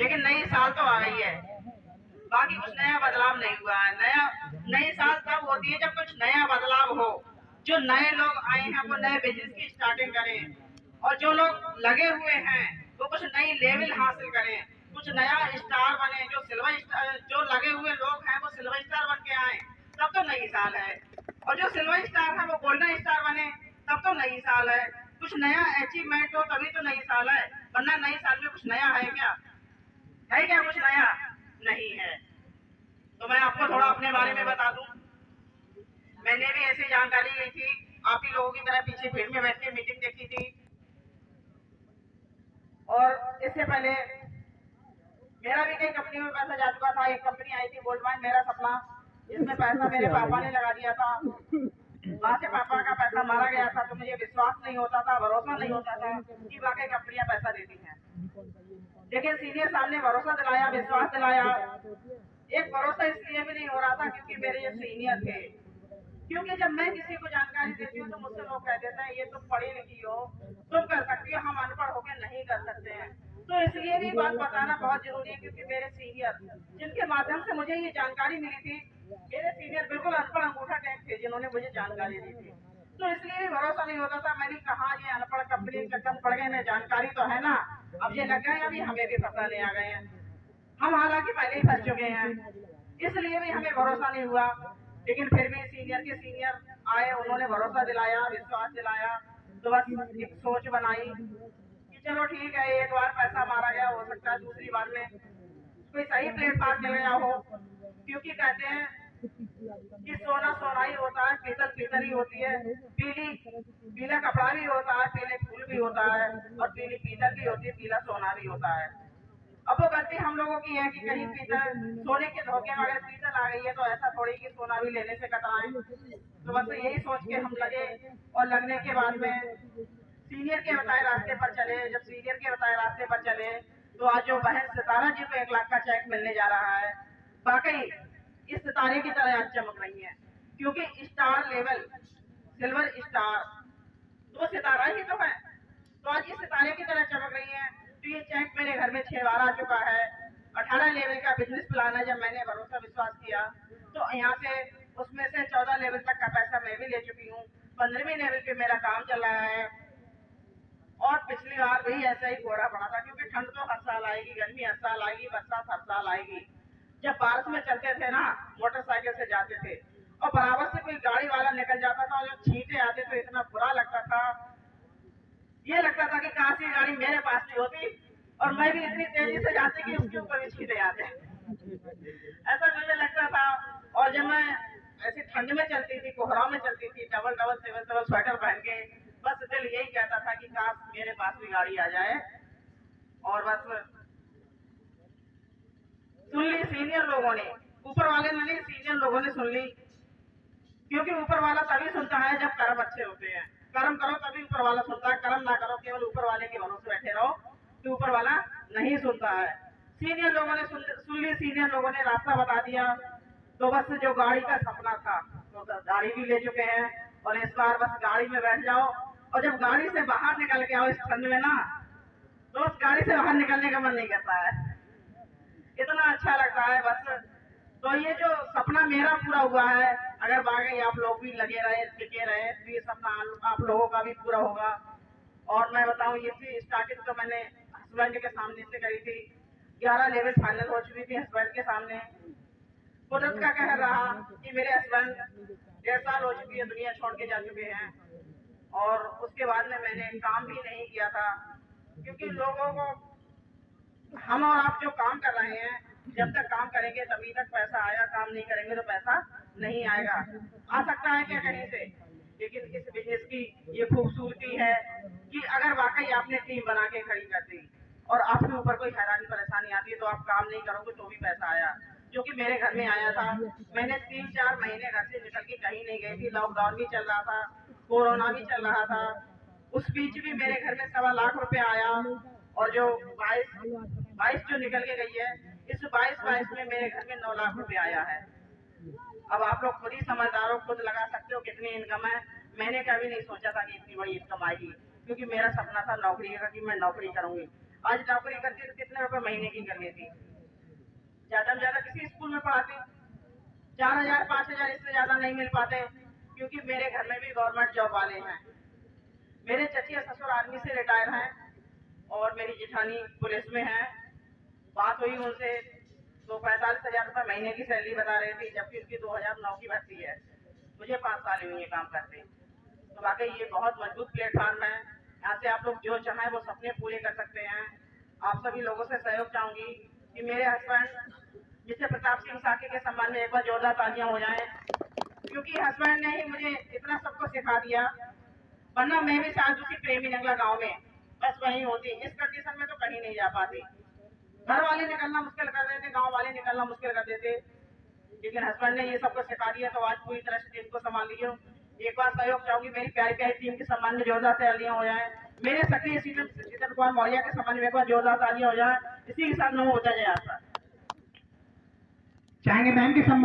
लेकिन नई साल तो आ गई है, बाकी कुछ नया बदलाव नहीं हुआ है। नई साल तब होती है जब कुछ नया बदलाव हो, जो नए लोग आए हैं वो नए बिजनेस की स्टार्टिंग करें, और जो लोग लगे हुए हैं वो कुछ नई लेवल हासिल करें, कुछ नया स्टार बने, जो सिल्वर स्टार, जो लगे हुए लोग हैं वो सिल्वर स्टार बन के आए, तब तो नई साल है। और जो सिल्वर स्टार है वो गोल्डन स्टार बने, तब तो नई साल है। कुछ नया अचीवमेंट हो तभी तो नई साल है, वरना नई साल में कुछ नया है क्या? है क्या कुछ नया? नहीं है। तो मैं आपको थोड़ा अपने बारे में बता दूं। मैंने भी ऐसी जानकारी ली थी, आप ही लोगों की तरह पीछे भीड़ में बैठ के मीटिंग देखी थी। और इससे पहले मेरा भी कई कंपनी में पैसा जा चुका था। एक कंपनी आई थी गोल्ड माइन, मेरा सपना, इसमें पैसा मेरे पापा ने लगा दिया था। वहां से पापा का पैसा मारा गया था, तो मुझे विश्वास नहीं होता था, भरोसा नहीं होता था कि वाकई कंपनियां पैसा देती हैं। लेकिन सीनियर साहब ने भरोसा दिलाया, विश्वास दिलाया। एक भरोसा इसलिए भी नहीं हो रहा था क्योंकि मेरे ये सीनियर थे। क्योंकि जब मैं किसी को जानकारी देती हूँ तो मुझसे लोग कह देते हैं ये तुम पढ़ी लिखी हो, तुम कर सकती हो, हम अनपढ़ होकर नहीं कर सकते हैं। तो इसलिए भी बात बताना बहुत जरूरी है, क्योंकि मेरे सीनियर जिनके माध्यम से मुझे ये जानकारी मिली थी, मेरे सीनियर बिल्कुल अनपढ़ अंगूठा टैग थे जिन्होंने मुझे जानकारी दी थी। तो इसलिए भी भरोसा नहीं होता था। मैंने कहा ये अनपढ़ कंपनी चक्कर पड़ गए ना, जानकारी तो है ना, अब ये लग गए, अभी हमें भी फंसाने आ गए हैं। हम हालांकि पहले ही फंस चुके हैं, इसलिए भी हमें भरोसा नहीं हुआ। लेकिन फिर भी सीनियर के सीनियर आए, उन्होंने भरोसा दिलाया, विश्वास दिलाया। तो बस एक सोच बनाई कि चलो ठीक है, एक बार पैसा मारा गया, हो सकता है दूसरी बार में कोई सही प्लेटफॉर्म मिल गया हो। क्योंकि कहते हैं कि सोना सोना ही होता है, पीतल पीतल ही होती है, पीला कपड़ा भी होता है, पीले फूल भी होता है, और पीली पीतल भी होती है, पीला सोना भी होता है। अब वो गलती हम लोगों की है कि कहीं पीतल सोने के धोखे में अगर पीतल आ गई है तो ऐसा थोड़ी कि सोना भी लेने से कतराए। तो बस यही सोच के हम लगे, और लगने के बाद में सीनियर के बताए रास्ते पर चले। जब सीनियर के बताए रास्ते पर चले तो आज जो बहन सितारा जी को 1 लाख का चेक मिलने जा रहा है, वाकई इस सितारे की तरह आज चमक रही है। क्योंकि स्टार लेवल, सिल्वर स्टार, तो सितारा ही तो है, तो आज ये सितारे की तरह चमक रही है। तो ये चेक मेरे घर में 6 बार आ चुका है। 18 लेवल का बिजनेस प्लान है। जब मैंने भरोसा विश्वास किया तो यहाँ से उसमें से 14 लेवल तक का पैसा मैं भी ले चुकी हूँ। 15वीं लेवल पे मेरा काम चल रहा है। और पिछली बार भी ऐसा ही कोहरा पड़ा था, क्योंकि ठंड तो हर साल आएगी, गर्मी हर साल आएगी, बरसात हर साल आएगी। जब बारिश में चलते थे ना, मोटरसाइकिल से जाते थे, और बराबर से कोई गाड़ी वाला निकल जाता था और जब छींटे आते तो इतना बुरा लगता था। ये लगता था कि काश ये गाड़ी मेरे पास भी होती और मैं भी इतनी तेजी से जाती कि उसके ऊपर भी छींटे आते। ऐसा मुझे लगता था। और जब मैं ऐसी ठंड में चलती थी, कोहरा में चलती थी, double double civil civil sweater पहन के, बस दिल यही कहता था कि काश मेरे पास भी गाड़ी आ जाए। और बस सुन ली सीनियर लोगों ने, ऊपर वाले ने नहीं, सीनियर लोगों ने सुन ली। क्योंकि ऊपर वाला तभी सुनता है जब कर्म अच्छे होते हैं। कर्म करो तभी ऊपर वाला सुनता है, कर्म ना करो केवल ऊपर वाले के भरोसे बैठे रहो तो ऊपर वाला नहीं सुनता है। सीनियर लोगों ने सुन ली, सीनियर लोगों ने रास्ता बता दिया। तो बस जो गाड़ी का सपना था तो गाड़ी भी ले चुके हैं, और इस बार बस गाड़ी में बैठ जाओ, और जब गाड़ी से बाहर निकल के आओ इस ठंड में ना, तो उस गाड़ी से बाहर निकलने का मन नहीं करता है, इतना अच्छा लगता है बस। तो ये जो सपना मेरा पूरा हुआ है, अगर वाकई आप लोग भी लगे रहे, टिके रहे, तो ये सपना आप लोगों का भी पूरा होगा। और मैं बताऊं, ये स्टार्टिंग तो मैंने हस्बैंड के सामने से करी थी। 11 लेवल फाइनल हो चुकी थी हस्बैंड के सामने। कुदरत का कहर रहा कि मेरे हस्बैंड 1.5 साल हो चुकी है, दुनिया छोड़ के जा चुके हैं। और उसके बाद में मैंने काम भी नहीं किया था, क्योंकि लोगों को, हम और आप जो काम कर रहे हैं, जब तक काम करेंगे तभी तक पैसा आएगा, काम नहीं करेंगे तो पैसा नहीं आएगा। आ सकता है क्या कहीं से, लेकिन इस बिजनेस की ये खूबसूरती है कि अगर वाकई आपने टीम बना के खड़ी कर दी और आपके ऊपर कोई हैरानी परेशानी आती है तो आप काम नहीं करोगे तो भी पैसा आया, जो कि मेरे घर में आया था। मैंने 3-4 महीने घर से निकल के कहीं नहीं गई थी, लॉकडाउन भी चल रहा था, कोरोना भी चल रहा था, उस बीच भी मेरे घर में 1.25 लाख आया। और जो 22 जो निकल के गई है, इस 22 में मेरे घर में 9 लाख आया है। अब आप लोग खुद ही समझदार हो, खुद लगा सकते हो कितनी इनकम है। मैंने कभी नहीं सोचा था कि इतनी बड़ी इनकम आएगी, क्योंकि मेरा सपना था नौकरी का, कि मैं नौकरी करूंगी। आज नौकरी करती तो कितने रुपए महीने की कर लेती। ज्यादा से ज्यादा किसी स्कूल में पढ़ाते 4,000 5,000, इससे ज्यादा नहीं मिल पाते, क्योंकि मेरे घर में भी गवर्नमेंट जॉब वाले हैं। मेरे चचिया ससुर आर्मी से रिटायर हैं और मेरी जेठानी पुलिस में है। बात हुई उनसे तो 45,000 रुपये महीने की सैलरी बता रही थी, जबकि उसकी 2009 की भर्ती है। मुझे 5 साल हुई है काम करते। तो वाकई ये बहुत मजबूत प्लेटफॉर्म है। यहाँ से आप लोग जो चाहें वो सपने पूरे कर सकते हैं। आप सभी लोगों से सहयोग चाहूंगी कि मेरे हस्बैंड जिसे प्रताप सिंह साके के सम्मान में एक बार जोरदार तालियां हो जाएं, क्योंकि हस्बैंड ने ही मुझे इतना सबको सिखा दिया। वरना मैं भी शायद उसी प्रेमी नगला गांव में बस वहीं होती। इस कंडीशन में तो कहीं नहीं जा पाती। घर वाले निकलना मुश्किल कर देते, गांव वाले निकलना मुश्किल कर देते, लेकिन हस्बैंड ने ये सबको सिखा दिया। तो आज पूरी तरह से टीम को संभाल लियो। एक बार सहयोग चाहूंगी मेरी प्यारी प्यारी टीम के सम्मान में जोरदार तालियां हो जाए। मेरे सक्रिय सीजन कुमार मौर्य के सम्मान में एक बार जोरदार तालियां हो जाए। इसी के साथ नो होता जाए। चाहेंगे मैम के सम्मान